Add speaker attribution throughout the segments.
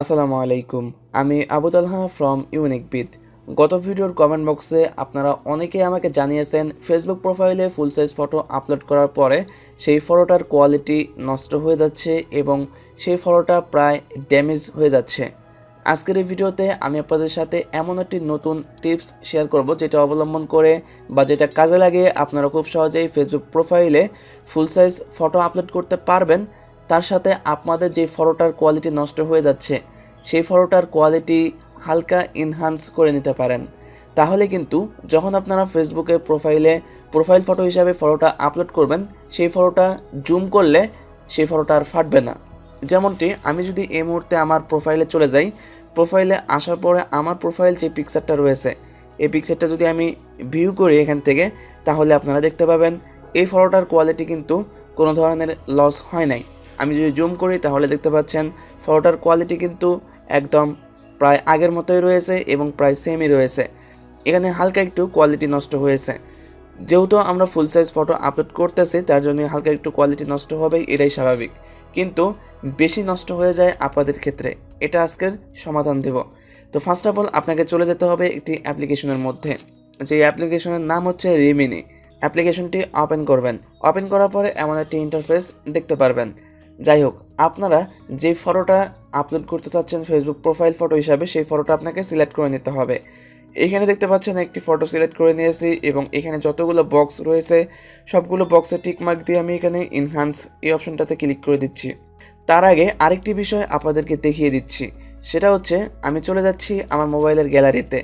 Speaker 1: আসসালামু আলাইকুম। আমি আবু তালহা ফ্রম UniqueBid। গত ভিডিওর কমেন্ট বক্সে আপনারা অনেকেই আমাকে জানিয়েছেন ফেসবুক প্রোফাইলে ফুল সাইজ ফটো আপলোড করার পরে সেই ফটোটার কোয়ালিটি নষ্ট হয়ে যাচ্ছে এবং সেই ফটোটা প্রায় ড্যামেজ হয়ে যাচ্ছে। আজকের এই ভিডিওতে আমি আপনাদের সাথে এমন একটি নতুন টিপস শেয়ার করব যেটা অবলম্বন করে বা যেটা কাজে লাগিয়ে আপনারা খুব সহজেই ফেসবুক প্রোফাইলে ফুল সাইজ ফটো আপলোড করতে পারবেন। তার সাথে আপনাদের যে ফটোটার কোয়ালিটি নষ্ট হয়ে যাচ্ছে সেই ফটোটার কোয়ালিটি হালকা এনহান্স করে নিতে পারেন। তাহলে কিন্তু যখন আপনারা ফেসবুকে প্রোফাইল ফটো হিসাবে ফটোটা আপলোড করবেন সেই ফটোটা জুম করলে সেই ফটোটা আর ফাটবে না। যেমনটি আমি যদি এই মুহূর্তে আমার প্রোফাইলে চলে যাই, প্রোফাইলে আসার পরে আমার প্রোফাইল যে পিকচারটা রয়েছে এই পিকচারটা যদি আমি ভিউ করি এখান থেকে, তাহলে আপনারা দেখতে পাবেন এই ফটোটার কোয়ালিটি কিন্তু কোনো ধরনের লস হয় নাই। আমি যদি জুম করি তাহলে দেখতে পাচ্ছেন ফটোটার কোয়ালিটি কিন্তু একদম প্রায় আগের মতোই রয়েছে এবং প্রায় সেমই রয়েছে। এখানে হালকা একটু কোয়ালিটি নষ্ট হয়েছে, যেহেতু আমরা ফুল সাইজ ফটো আপলোড করতেছি তার জন্য হালকা একটু কোয়ালিটি নষ্ট হবে, এটাই স্বাভাবিক। কিন্তু বেশি নষ্ট হয়ে যায় আপনাদের ক্ষেত্রে, এটা আজকের সমাধান দেব। তো ফার্স্ট অফ অল আপনাকে চলে যেতে হবে একটি অ্যাপ্লিকেশনের মধ্যে, যে অ্যাপ্লিকেশনের নাম হচ্ছে রিমিনি। অ্যাপ্লিকেশনটি ওপেন করবেন, ওপেন করার পরে এমন একটি ইন্টারফেস দেখতে পারবেন। যাই হোক, আপনারা যে ফটোটা আপলোড করতে চাচ্ছেন ফেসবুক প্রোফাইল ফটো হিসাবে সেই ফটোটা আপনাকে সিলেক্ট করে নিতে হবে। এখানে দেখতে পাচ্ছেন একটি ফটো সিলেক্ট করে নিয়েছি এবং এখানে যতগুলো বক্স রয়েছে সবগুলো বক্সে টিকমার্ক দিয়ে আমি এখানে এনহান্স এই অপশনটাতে ক্লিক করে দিচ্ছি। তার আগে আরেকটি বিষয় আপনাদেরকে দেখিয়ে দিচ্ছি, সেটা হচ্ছে আমি চলে যাচ্ছি আমার মোবাইলের গ্যালারিতে।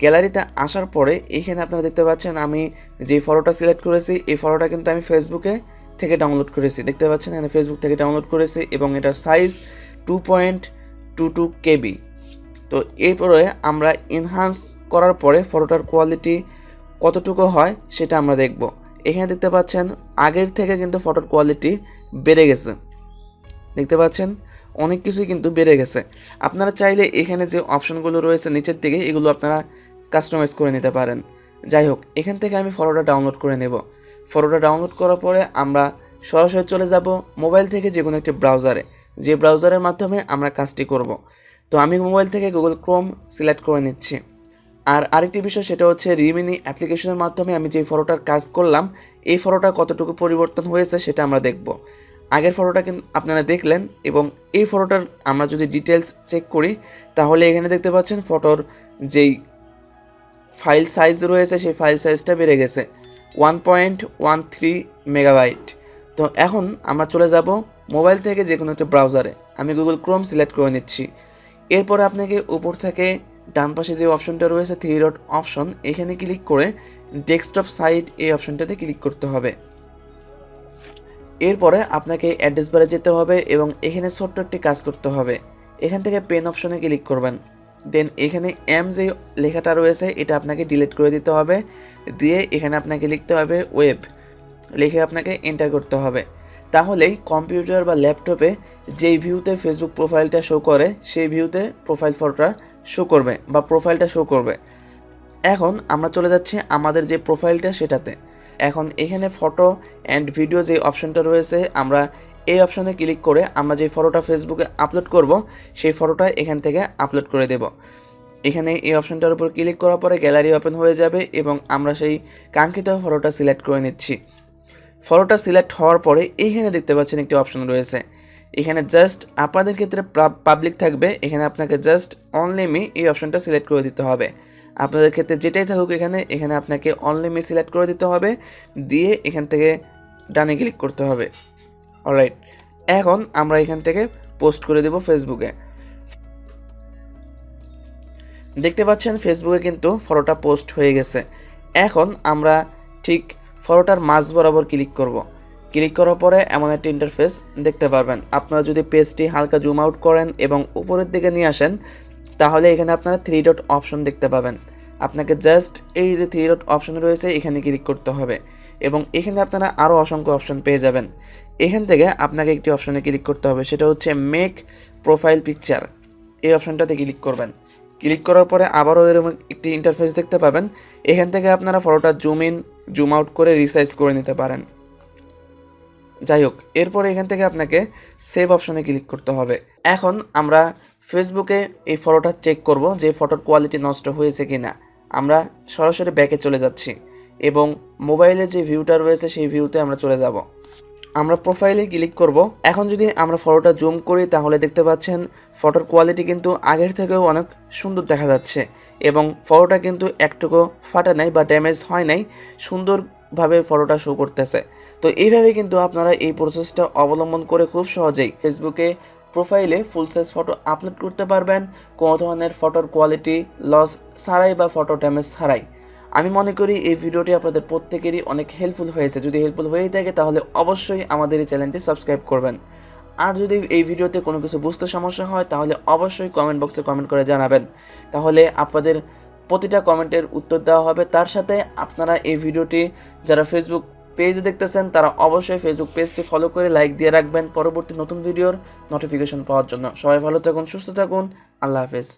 Speaker 1: গ্যালারিতে আসার পরে এখানে আপনারা দেখতে পাচ্ছেন আমি যে ফটোটা সিলেক্ট করেছি এই ফটোটা কিন্তু আমি ফেসবুকে থেকে ডাউনলোড করেছি। দেখতে পাচ্ছেন এখানে ফেসবুক থেকে ডাউনলোড করেছি এবং এটার সাইজ 2.22 KB। তো এরপরে আমরা এনহান্স করার পরে ফটোটার কোয়ালিটি কতটুকু হয় সেটা আমরা দেখব। এখানে দেখতে পাচ্ছেন আগের থেকে কিন্তু ফটোর কোয়ালিটি বেড়ে গেছে, দেখতে পাচ্ছেন অনেক কিছুই কিন্তু বেড়ে গেছে। আপনারা চাইলে এখানে যে অপশনগুলো রয়েছে নিচের দিকে এগুলো আপনারা কাস্টমাইজ করে নিতে পারেন। যাই হোক, এখান থেকে আমি ফটোটা ডাউনলোড করে নেব। ফটোটা ডাউনলোড করার পরে আমরা সরাসরি চলে যাব মোবাইল থেকে যে কোনো একটি ব্রাউজারে, যে ব্রাউজারের মাধ্যমে আমরা কাজটি করব। তো আমি মোবাইল থেকে গুগল ক্রোম সিলেক্ট করে নিচ্ছি। আর আরেকটি বিষয় সেটা হচ্ছে রিমিনি অ্যাপ্লিকেশনের মাধ্যমে আমি যে ফটোটার কাজ করলাম এই ফটোটা কতটুকু পরিবর্তন হয়েছে সেটা আমরা দেখব। আগের ফটোটা কিন্তু আপনারা দেখলেন এবং এই ফটোটার আমরা যদি ডিটেলস চেক করি তাহলে এখানে দেখতে পাচ্ছেন ফটোর যেই ফাইল সাইজ রয়েছে সেই ফাইল সাইজটা বেড়ে গেছে 1.13 মেগাবাইট। তো এখন আমরা চলে যাব মোবাইল থেকে যে কোনো একটা ব্রাউজারে, আমি গুগল ক্রোম সিলেক্ট করে নিচ্ছি। এরপরে আপনাকে উপর থেকে ডান পাশে যে অপশনটা রয়েছে 3 ডট অপশন, এখানে ক্লিক করে ডেস্কটপ সাইট এই অপশনটাতে ক্লিক করতে হবে। এরপরে আপনাকে অ্যাড্রেস বারে যেতে হবে এবং এখানে ছোট্ট একটি কাজ করতে হবে। এখান থেকে পেন অপশনে ক্লিক করবেন, দেন এখানে যে লেখাটা রয়েছে এটা আপনাকে ডিলিট করে দিতে হবে। দিয়ে এখানে আপনাকে লিখতে হবে ওয়েব, লিখে আপনাকে এন্টার করতে হবে। তাহলেই কম্পিউটার বা ল্যাপটপে যেই ভিউতে ফেসবুক প্রোফাইলটা শো করে সেই ভিউতে প্রোফাইল ফটোটা শো করবে বা প্রোফাইলটা শো করবে। এখন আমরা চলে যাচ্ছি আমাদের যে প্রোফাইলটা সেটাতে। এখন এখানে ফটো অ্যান্ড ভিডিও যে অপশনটা রয়েছে আমরা এই অপশনে ক্লিক করে আমরা যে ফটোটা ফেসবুকে আপলোড করব সেই ফটোটা এখান থেকে আপলোড করে দেব। এখানে এই অপশনটার উপর ক্লিক করার পরে গ্যালারি ওপেন হয়ে যাবে এবং আমরা সেই কাঙ্ক্ষিত ফটোটা সিলেক্ট করে নিচ্ছি। ফটোটা সিলেক্ট হওয়ার পরে এইখানে দেখতে পাচ্ছেন একটি অপশন রয়েছে, এখানে জাস্ট আপনাদের ক্ষেত্রে পাবলিক থাকবে, এখানে আপনাকে জাস্ট অনলি মি এই অপশনটা সিলেক্ট করে দিতে হবে। আপনাদের ক্ষেত্রে যেটাই থাকুক এখানে আপনাকে অনলি মি সিলেক্ট করে দিতে হবে, দিয়ে এখান থেকে ডানে ক্লিক করতে হবে। অলরাইট, এখন আমরা এখান থেকে পোস্ট করে দেব ফেসবুকে। দেখতে পাচ্ছেন ফেসবুকে কিন্তু ফটোটা পোস্ট হয়ে গেছে। এখন আমরা ঠিক ফটোটার মাঝ বরাবর ক্লিক করব। ক্লিক করার পরে এমন একটা ইন্টারফেস দেখতে পারবেন। আপনারা যদি পেজটি হালকা জুম আউট করেন এবং উপরের দিকে নিয়ে আসেন তাহলে এখানে আপনারা 3 ডট অপশন দেখতে পাবেন। আপনাকে জাস্ট এই যে 3 ডট অপশন রয়েছে এখানে ক্লিক করতে হবে এবং এখানে আপনারা আরও অসংখ্য অপশন পেয়ে যাবেন। এখান থেকে আপনাকে একটি অপশনে ক্লিক করতে হবে, সেটা হচ্ছে মেক প্রোফাইল পিকচার। এই অপশনটাতে ক্লিক করবেন। ক্লিক করার পরে আবারও এরকম একটি ইন্টারফেস দেখতে পাবেন। এখান থেকে আপনারা ফটোটা জুম ইন জুম আউট করে রিসাইজ করে নিতে পারেন। যাই হোক, এরপরে এখান থেকে আপনাকে সেভ অপশনে ক্লিক করতে হবে। এখন আমরা ফেসবুকে এই ফটোটা চেক করব যে ফটোর কোয়ালিটি নষ্ট হয়েছে কিনা। আমরা সরাসরি ব্যাকে চলে যাচ্ছি এবং মোবাইলে যে ভিউটা রয়েছে সেই ভিউতে আমরা চলে যাব। আমরা প্রোফাইলে ক্লিক করব। এখন যদি আমরা ফটোটা জুম করি তাহলে দেখতে পাচ্ছেন ফটোর কোয়ালিটি কিন্তু আগের থেকেও অনেক সুন্দর দেখা যাচ্ছে এবং ফটোটা কিন্তু একটুকু ফাটা নাই বা ড্যামেজ হয় নাই, সুন্দরভাবে ফটোটা শো করতেছে। তো এইভাবে কিন্তু আপনারা এই প্রসেসটা অবলম্বন করে খুব সহজেই ফেসবুকে প্রোফাইলে ফুল সাইজ ফটো আপলোড করতে পারবেন, কোনো ধরনের ফটোর কোয়ালিটি লস ছাড়াই বা ফটো ড্যামেজ ছাড়াই। আমি মনে করি এই ভিডিওটি আপনাদের প্রত্যেকেরই অনেক হেল্পফুল হয়েছে। যদি হেল্পফুল হয়েই থাকে তাহলে অবশ্যই আমাদের এই চ্যানেলটি সাবস্ক্রাইব করবেন। আর যদি এই ভিডিওতে কোনো কিছু বুঝতে সমস্যা হয় তাহলে অবশ্যই কমেন্ট বক্সে কমেন্ট করে জানাবেন, তাহলে আপনাদের প্রতিটা কমেন্টের উত্তর দেওয়া হবে। তার সাথে আপনারা এই ভিডিওটি যারা ফেসবুক পেজে দেখতেছেন তারা অবশ্যই ফেসবুক পেজটি ফলো করে লাইক দিয়ে রাখবেন পরবর্তী নতুন ভিডিওর নোটিফিকেশন পাওয়ার জন্য। সবাই ভালো থাকুন, সুস্থ থাকুন, আল্লাহ হাফেজ।